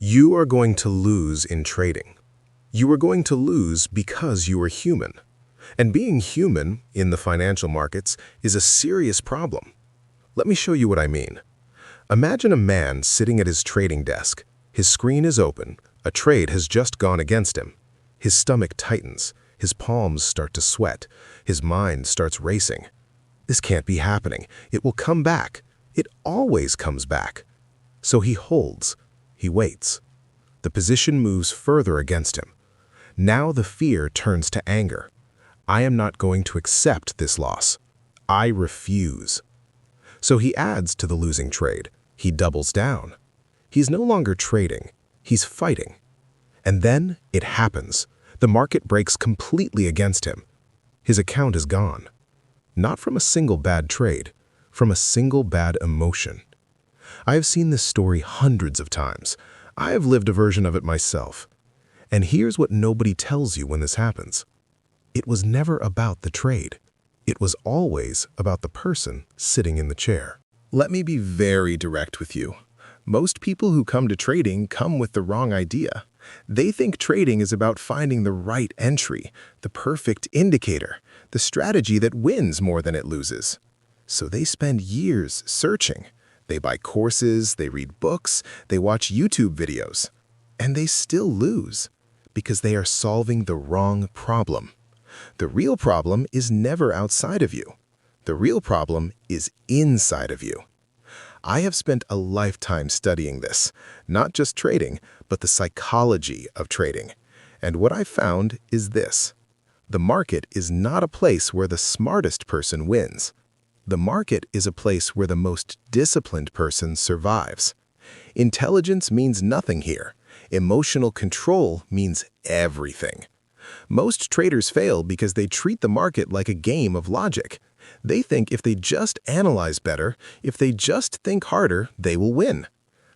You are going to lose in trading. You are going to lose because you are human. And being human in the financial markets is a serious problem. Let me show you what I mean. Imagine a man sitting at his trading desk. His screen is open. A trade has just gone against him. His stomach tightens. His palms start to sweat. His mind starts racing. This can't be happening. It will come back. It always comes back. So he holds. He waits. The position moves further against him. Now the fear turns to anger. I am not going to accept this loss. I refuse. So he adds to the losing trade. He doubles down. He's no longer trading. He's fighting. And then it happens. The market breaks completely against him. His account is gone. Not from a single bad trade, from a single bad emotion. I have seen this story hundreds of times. I have lived a version of it myself. And here's what nobody tells you when this happens. It was never about the trade. It was always about the person sitting in the chair. Let me be very direct with you. Most people who come to trading come with the wrong idea. They think trading is about finding the right entry, the perfect indicator, the strategy that wins more than it loses. So they spend years searching. They buy courses, they read books, they watch YouTube videos, and they still lose because they are solving the wrong problem. The real problem is never outside of you. The real problem is inside of you. I have spent a lifetime studying this, not just trading, but the psychology of trading. And what I found is this. The market is not a place where the smartest person wins. The market is a place where the most disciplined person survives. Intelligence means nothing here. Emotional control means everything. Most traders fail because they treat the market like a game of logic. They think if they just analyze better, if they just think harder, they will win.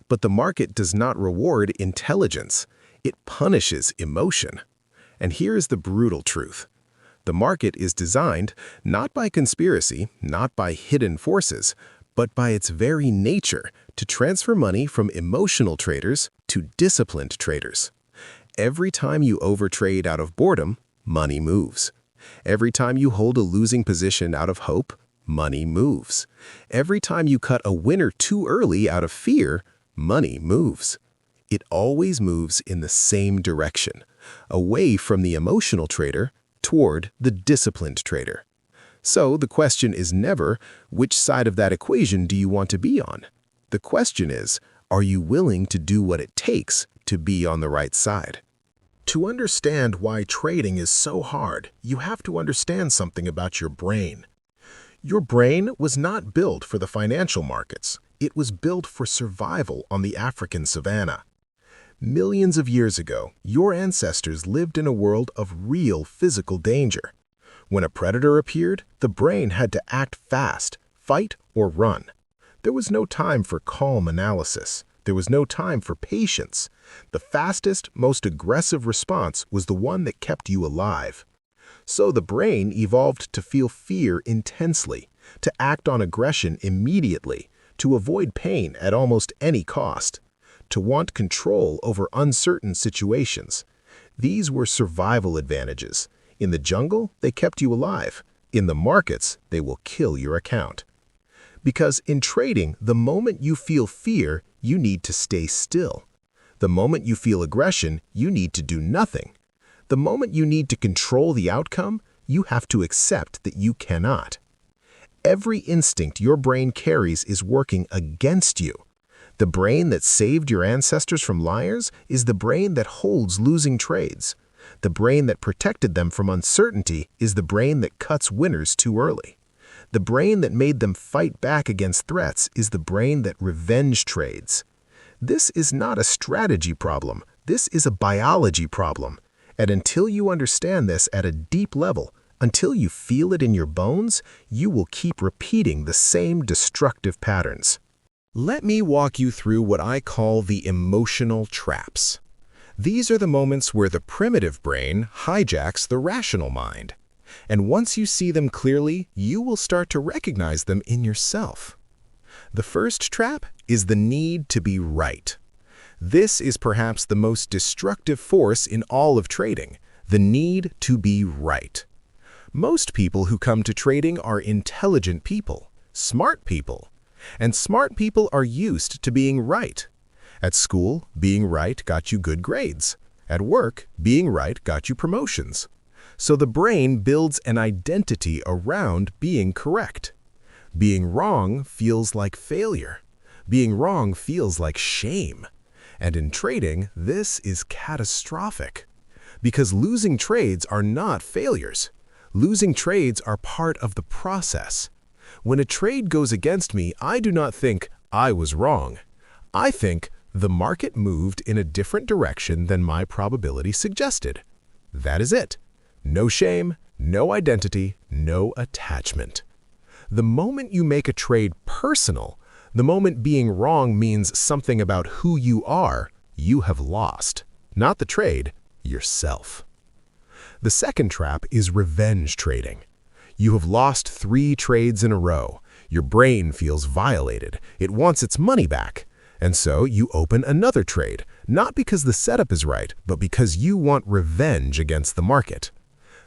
But the market does not reward intelligence. It punishes emotion. And here's the brutal truth. The market is designed not by conspiracy, not by hidden forces, but by its very nature to transfer money from emotional traders to disciplined traders. Every time you overtrade out of boredom, money moves. Every time you hold a losing position out of hope, money moves. Every time you cut a winner too early out of fear, money moves. It always moves in the same direction, away from the emotional trader toward the disciplined trader. So the question is never, which side of that equation do you want to be on? The question is, are you willing to do what it takes to be on the right side? To understand why trading is so hard, you have to understand something about your brain. Your brain was not built for the financial markets. It was built for survival on the African savanna. Millions of years ago, your ancestors lived in a world of real physical danger. When a predator appeared, the brain had to act fast, fight or run. There was no time for calm analysis. There was no time for patience. The fastest, most aggressive response was the one that kept you alive. So the brain evolved to feel fear intensely, to act on aggression immediately, to avoid pain at almost any cost, to want control over uncertain situations. These were survival advantages. In the jungle, they kept you alive. In the markets, they will kill your account. Because in trading, the moment you feel fear, you need to stay still. The moment you feel aggression, you need to do nothing. The moment you need to control the outcome, you have to accept that you cannot. Every instinct your brain carries is working against you. The brain that saved your ancestors from liars is the brain that holds losing trades. The brain that protected them from uncertainty is the brain that cuts winners too early. The brain that made them fight back against threats is the brain that revenge trades. This is not a strategy problem. This is a biology problem. And until you understand this at a deep level, until you feel it in your bones, you will keep repeating the same destructive patterns. Let me walk you through what I call the emotional traps. These are the moments where the primitive brain hijacks the rational mind. And once you see them clearly, you will start to recognize them in yourself. The first trap is the need to be right. This is perhaps the most destructive force in all of trading, the need to be right. Most people who come to trading are intelligent people, smart people. And smart people are used to being right. At school, being right got you good grades. At work, being right got you promotions. So the brain builds an identity around being correct. Being wrong feels like failure. Being wrong feels like shame. And in trading, this is catastrophic. Because losing trades are not failures. Losing trades are part of the process. When a trade goes against me, I do not think I was wrong. I think the market moved in a different direction than my probability suggested. That is it. No shame, no identity, no attachment. The moment you make a trade personal, the moment being wrong means something about who you are, you have lost. Not the trade, yourself. The second trap is revenge trading. You have lost 3 trades in a row. Your brain feels violated. It wants its money back. And so you open another trade, not because the setup is right, but because you want revenge against the market.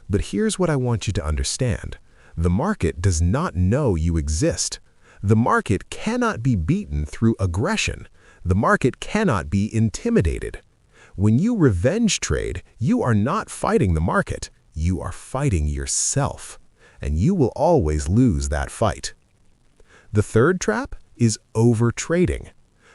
But here's what I want you to understand. The market does not know you exist. The market cannot be beaten through aggression. The market cannot be intimidated. When you revenge trade, you are not fighting the market. You are fighting yourself. And you will always lose that fight. The third trap is overtrading.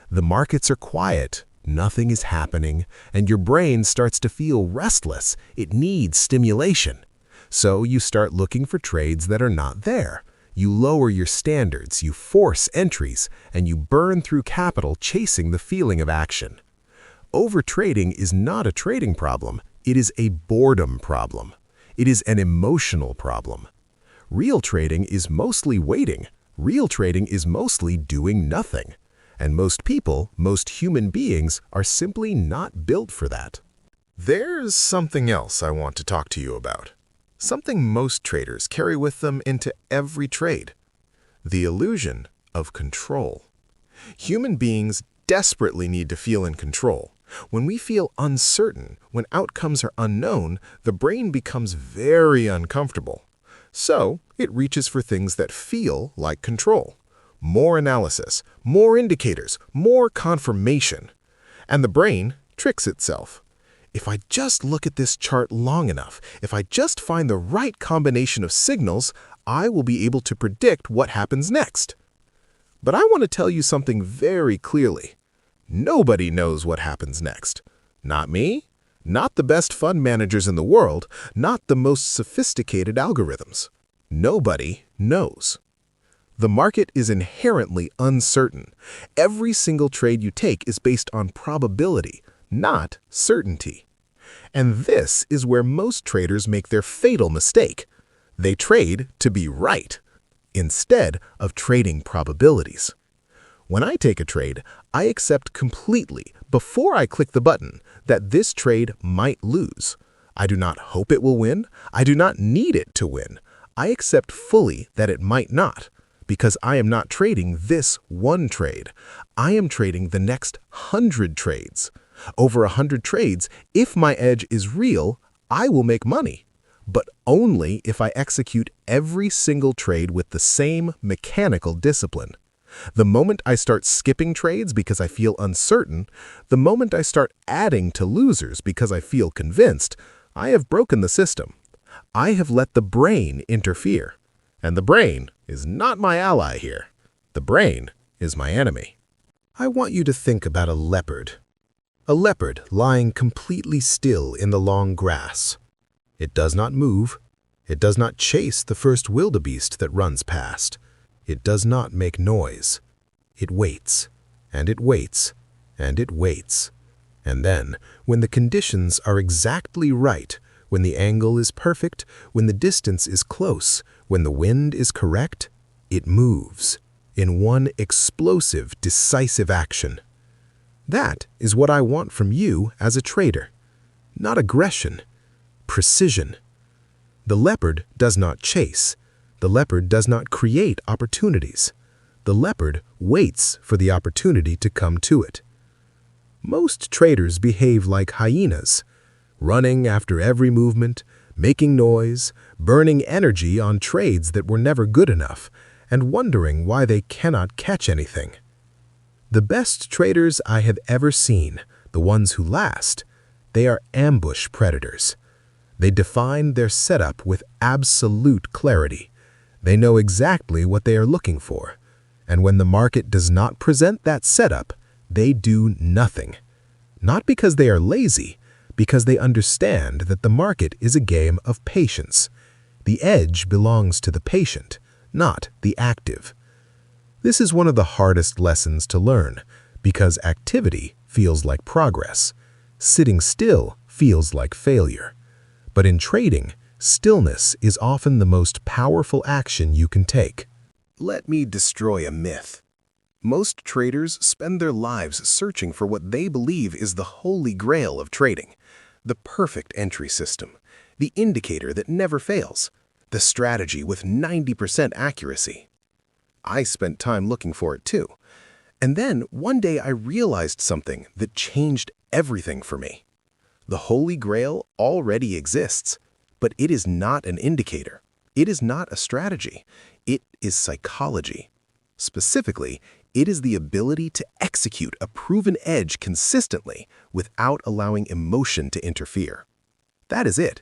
The markets are quiet, nothing is happening, and your brain starts to feel restless. It needs stimulation. So you start looking for trades that are not there. You lower your standards, you force entries, and you burn through capital chasing the feeling of action. Overtrading is not a trading problem. It is a boredom problem. It is an emotional problem. Real trading is mostly waiting. Real trading is mostly doing nothing. And most people, most human beings, are simply not built for that. There's something else I want to talk to you about. Something most traders carry with them into every trade. The illusion of control. Human beings desperately need to feel in control. When we feel uncertain, when outcomes are unknown, the brain becomes very uncomfortable. So, it reaches for things that feel like control. More analysis, more indicators, more confirmation. And the brain tricks itself. If I just look at this chart long enough, if I just find the right combination of signals, I will be able to predict what happens next. But I want to tell you something very clearly. Nobody knows what happens next. Not me, not the best fund managers in the world, not the most sophisticated algorithms. Nobody knows. The market is inherently uncertain. Every single trade you take is based on probability, not certainty. And this is where most traders make their fatal mistake. They trade to be right, instead of trading probabilities. When I take a trade, I accept completely, before I click the button, that this trade might lose. I do not hope it will win. I do not need it to win. I accept fully that it might not, because I am not trading this one trade. I am trading the next 100 trades. Over 100 trades, if my edge is real, I will make money. But only if I execute every single trade with the same mechanical discipline. The moment I start skipping trades because I feel uncertain, the moment I start adding to losers because I feel convinced, I have broken the system. I have let the brain interfere. And the brain is not my ally here. The brain is my enemy. I want you to think about a leopard. A leopard lying completely still in the long grass. It does not move. It does not chase the first wildebeest that runs past. It does not make noise. It waits, and it waits, and it waits. And then, when the conditions are exactly right, when the angle is perfect, when the distance is close, when the wind is correct, it moves in one explosive, decisive action. That is what I want from you as a trader. Not aggression, precision. The leopard does not chase. The leopard does not create opportunities. The leopard waits for the opportunity to come to it. Most traders behave like hyenas, running after every movement, making noise, burning energy on trades that were never good enough, and wondering why they cannot catch anything. The best traders I have ever seen, the ones who last, they are ambush predators. They define their setup with absolute clarity. They know exactly what they are looking for. And when the market does not present that setup, they do nothing. Not because they are lazy, because they understand that the market is a game of patience. The edge belongs to the patient, not the active. This is one of the hardest lessons to learn, because activity feels like progress. Sitting still feels like failure. But in trading, stillness is often the most powerful action you can take. Let me destroy a myth. Most traders spend their lives searching for what they believe is the holy grail of trading, the perfect entry system, the indicator that never fails, the strategy with 90% accuracy. I spent time looking for it too. And then one day I realized something that changed everything for me. The Holy Grail already exists, but it is not an indicator. It is not a strategy. It is psychology. Specifically, it is the ability to execute a proven edge consistently without allowing emotion to interfere. That is it.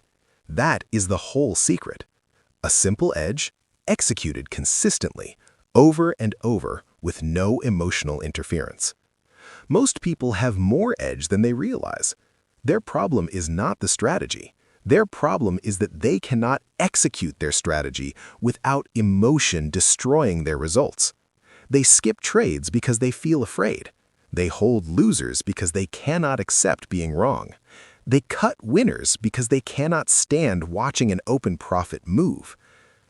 That is the whole secret. A simple edge, executed consistently, over and over, with no emotional interference. Most people have more edge than they realize. Their problem is not the strategy. Their problem is that they cannot execute their strategy without emotion destroying their results. They skip trades because they feel afraid. They hold losers because they cannot accept being wrong. They cut winners because they cannot stand watching an open profit move.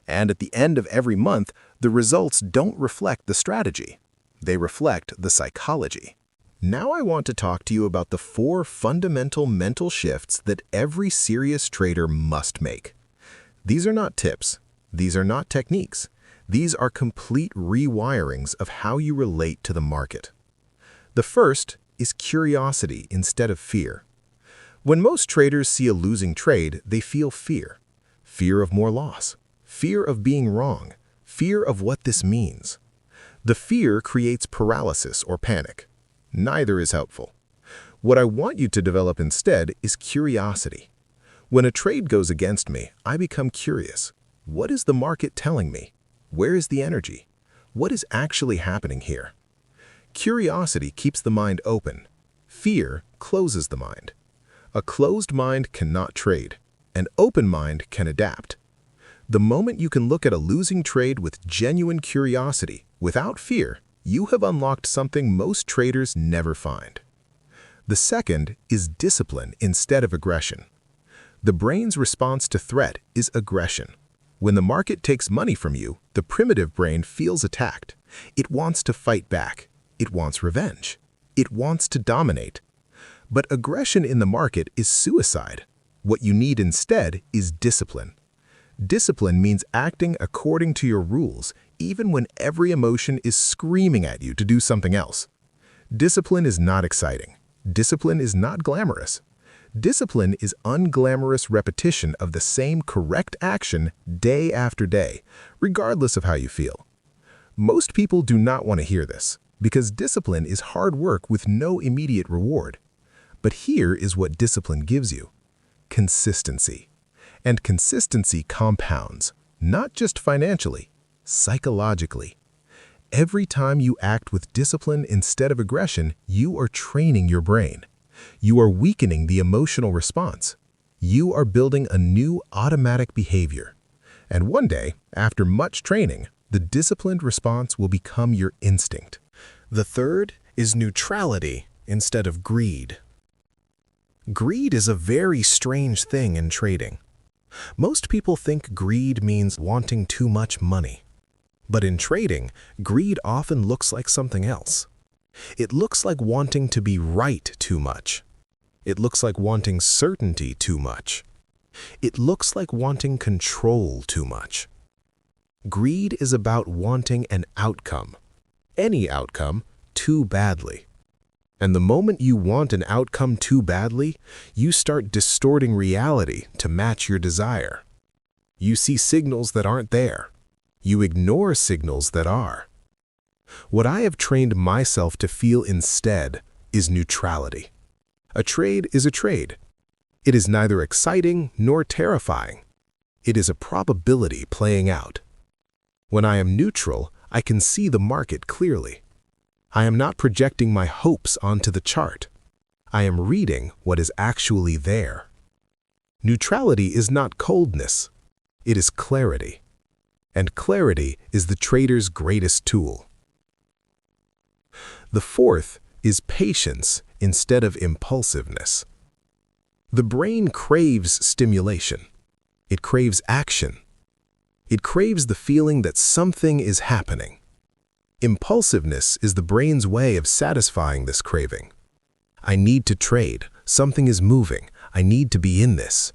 And at the end of every month, the results don't reflect the strategy. They reflect the psychology. Now I want to talk to you about the 4 fundamental mental shifts that every serious trader must make. These are not tips. These are not techniques. These are complete rewirings of how you relate to the market. The first is curiosity instead of fear. When most traders see a losing trade, they feel fear. Fear of more loss. Fear of being wrong. Fear of what this means. The fear creates paralysis or panic. Neither is helpful. What I want you to develop instead is curiosity. When a trade goes against me, I become curious. What is the market telling me? Where is the energy? What is actually happening here? Curiosity keeps the mind open. Fear closes the mind. A closed mind cannot trade. An open mind can adapt. The moment you can look at a losing trade with genuine curiosity, without fear, you have unlocked something most traders never find. The second is discipline instead of aggression. The brain's response to threat is aggression. When the market takes money from you, the primitive brain feels attacked. It wants to fight back. It wants revenge. It wants to dominate. But aggression in the market is suicide. What you need instead is discipline. Discipline means acting according to your rules, even when every emotion is screaming at you to do something else. Discipline is not exciting. Discipline is not glamorous. Discipline is unglamorous repetition of the same correct action day after day, regardless of how you feel. Most people do not want to hear this, because discipline is hard work with no immediate reward. But here is what discipline gives you: consistency. And consistency compounds, not just financially, psychologically. Every time you act with discipline instead of aggression, you are training your brain. You are weakening the emotional response. You are building a new automatic behavior. And one day, after much training, the disciplined response will become your instinct. The third is neutrality instead of greed. Greed is a very strange thing in trading. Most people think greed means wanting too much money. But in trading, greed often looks like something else. It looks like wanting to be right too much. It looks like wanting certainty too much. It looks like wanting control too much. Greed is about wanting an outcome, any outcome, too badly. And the moment you want an outcome too badly, you start distorting reality to match your desire. You see signals that aren't there. You ignore signals that are. What I have trained myself to feel instead is neutrality. A trade is a trade. It is neither exciting nor terrifying. It is a probability playing out. When I am neutral, I can see the market clearly. I am not projecting my hopes onto the chart. I am reading what is actually there. Neutrality is not coldness. It is clarity. And clarity is the trader's greatest tool. The fourth is patience instead of impulsiveness. The brain craves stimulation. It craves action. It craves the feeling that something is happening. Impulsiveness is the brain's way of satisfying this craving. I need to trade. Something is moving. I need to be in this.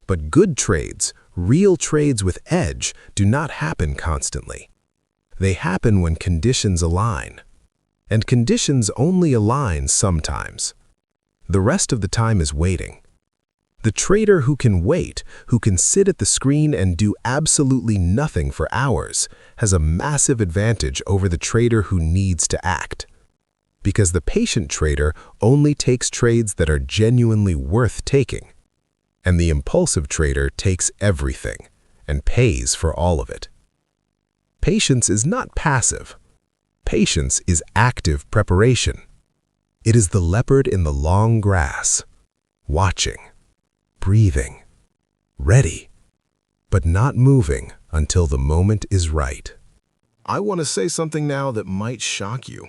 But good trades, real trades with edge, do not happen constantly. They happen when conditions align. And conditions only align sometimes. The rest of the time is waiting. The trader who can wait, who can sit at the screen and do absolutely nothing for hours, has a massive advantage over the trader who needs to act. Because the patient trader only takes trades that are genuinely worth taking. And the impulsive trader takes everything and pays for all of it. Patience is not passive. Patience is active preparation. It is the leopard in the long grass, watching, breathing, ready, but not moving until the moment is right. I want to say something now that might shock you.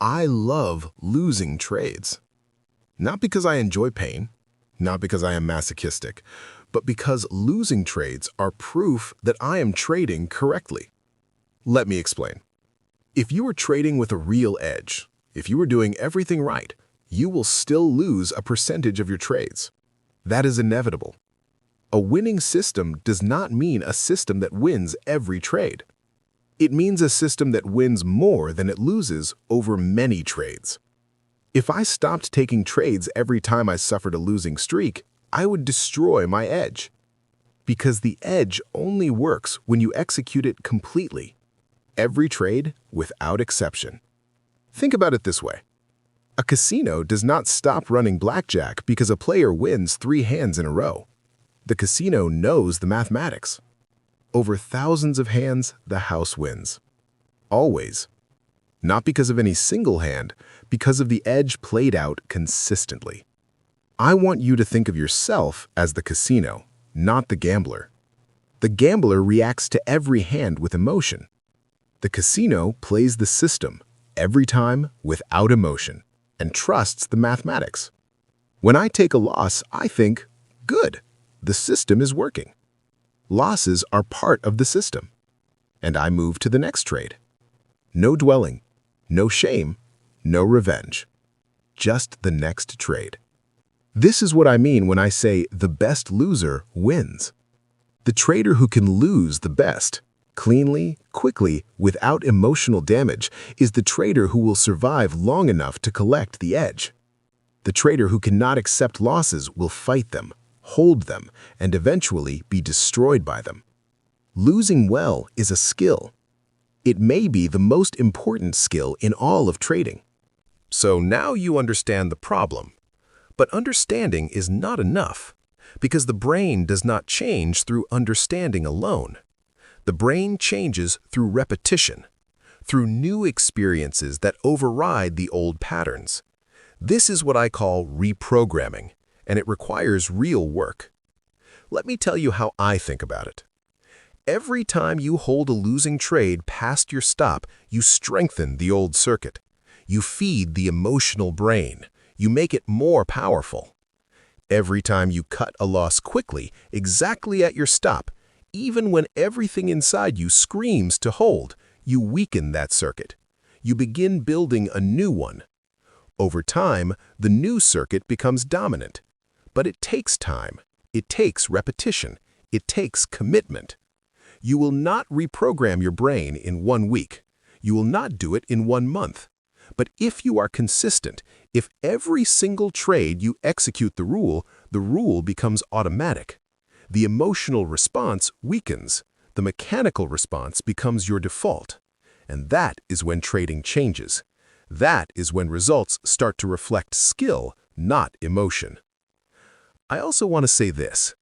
I love losing trades. Not because I enjoy pain, not because I am masochistic, but because losing trades are proof that I am trading correctly. Let me explain. If you are trading with a real edge, if you are doing everything right, you will still lose a percentage of your trades. That is inevitable. A winning system does not mean a system that wins every trade. It means a system that wins more than it loses over many trades. If I stopped taking trades every time I suffered a losing streak, I would destroy my edge. Because the edge only works when you execute it completely. Every trade, without exception. Think about it this way. A casino does not stop running blackjack because a player wins 3 hands in a row. The casino knows the mathematics. Over thousands of hands, the house wins. Always. Not because of any single hand, because of the edge played out consistently. I want you to think of yourself as the casino, not the gambler. The gambler reacts to every hand with emotion. The casino plays the system every time without emotion and trusts the mathematics. When I take a loss, I think, good, the system is working. Losses are part of the system. And I move to the next trade. No dwelling, no shame, no revenge. Just the next trade. This is what I mean when I say the best loser wins. The trader who can lose the best, cleanly, quickly, without emotional damage, is the trader who will survive long enough to collect the edge. The trader who cannot accept losses will fight them, hold them, and eventually be destroyed by them. Losing well is a skill. It may be the most important skill in all of trading. So now you understand the problem. But understanding is not enough, because the brain does not change through understanding alone. The brain changes through repetition, through new experiences that override the old patterns. This is what I call reprogramming, and it requires real work. Let me tell you how I think about it. Every time you hold a losing trade past your stop, you strengthen the old circuit. You feed the emotional brain. You make it more powerful. Every time you cut a loss quickly, exactly at your stop, even when everything inside you screams to hold, you weaken that circuit. You begin building a new one. Over time, the new circuit becomes dominant. But it takes time. It takes repetition. It takes commitment. You will not reprogram your brain in 1 week. You will not do it in 1 month. But if you are consistent, if every single trade you execute the rule becomes automatic. The emotional response weakens. The mechanical response becomes your default. And that is when trading changes. That is when results start to reflect skill, not emotion. I also want to say this.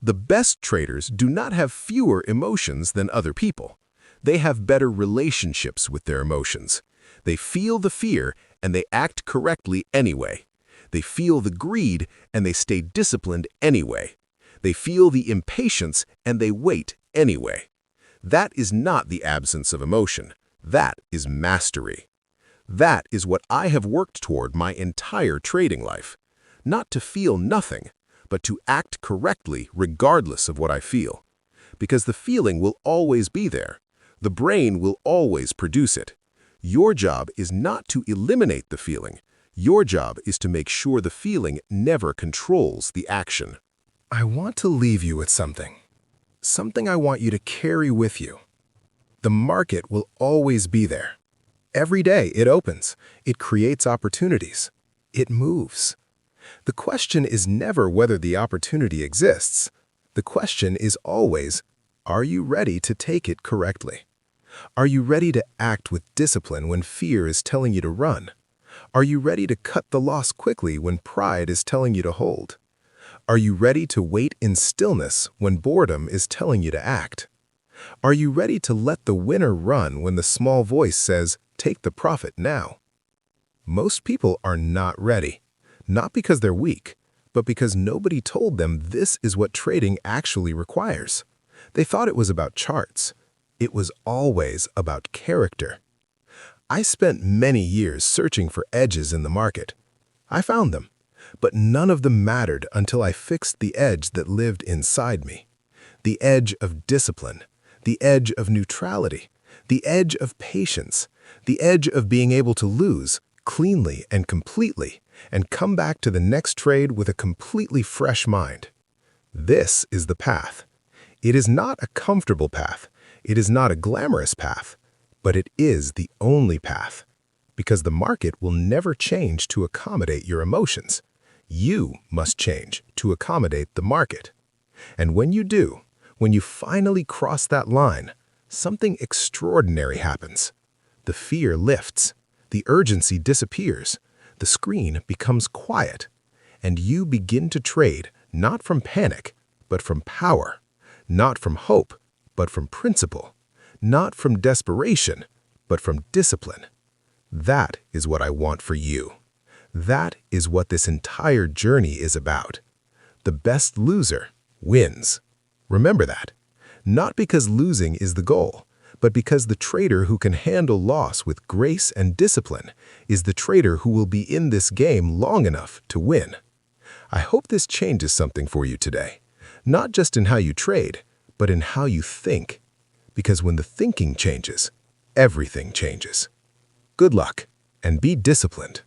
The best traders do not have fewer emotions than other people. They have better relationships with their emotions. They feel the fear and they act correctly anyway. They feel the greed and they stay disciplined anyway. They feel the impatience and they wait anyway. That is not the absence of emotion. That is mastery. That is what I have worked toward my entire trading life. Not to feel nothing, but to act correctly regardless of what I feel. Because the feeling will always be there. The brain will always produce it. Your job is not to eliminate the feeling. Your job is to make sure the feeling never controls the action. I want to leave you with something. Something I want you to carry with you. The market will always be there. Every day it opens. It creates opportunities. It moves. The question is never whether the opportunity exists. The question is always, are you ready to take it correctly? Are you ready to act with discipline when fear is telling you to run? Are you ready to cut the loss quickly when pride is telling you to hold? Are you ready to wait in stillness when boredom is telling you to act? Are you ready to let the winner run when the small voice says, take the profit now? Most people are not ready, not because they're weak, but because nobody told them this is what trading actually requires. They thought it was about charts. It was always about character. I spent many years searching for edges in the market. I found them, but none of them mattered until I fixed the edge that lived inside me. The edge of discipline, the edge of neutrality, the edge of patience, the edge of being able to lose cleanly and completely and come back to the next trade with a completely fresh mind. This is the path. It is not a comfortable path. It is not a glamorous path, but it is the only path. Because the market will never change to accommodate your emotions. You must change to accommodate the market. And when you do, when you finally cross that line, something extraordinary happens. The fear lifts, the urgency disappears, the screen becomes quiet, and you begin to trade not from panic, but from power, not from hope, but from principle, not from desperation, but from discipline. That is what I want for you. That is what this entire journey is about. The best loser wins. Remember that. Not because losing is the goal, but because the trader who can handle loss with grace and discipline is the trader who will be in this game long enough to win. I hope this changes something for you today, not just in how you trade, but in how you think. Because when the thinking changes, everything changes. Good luck, and be disciplined.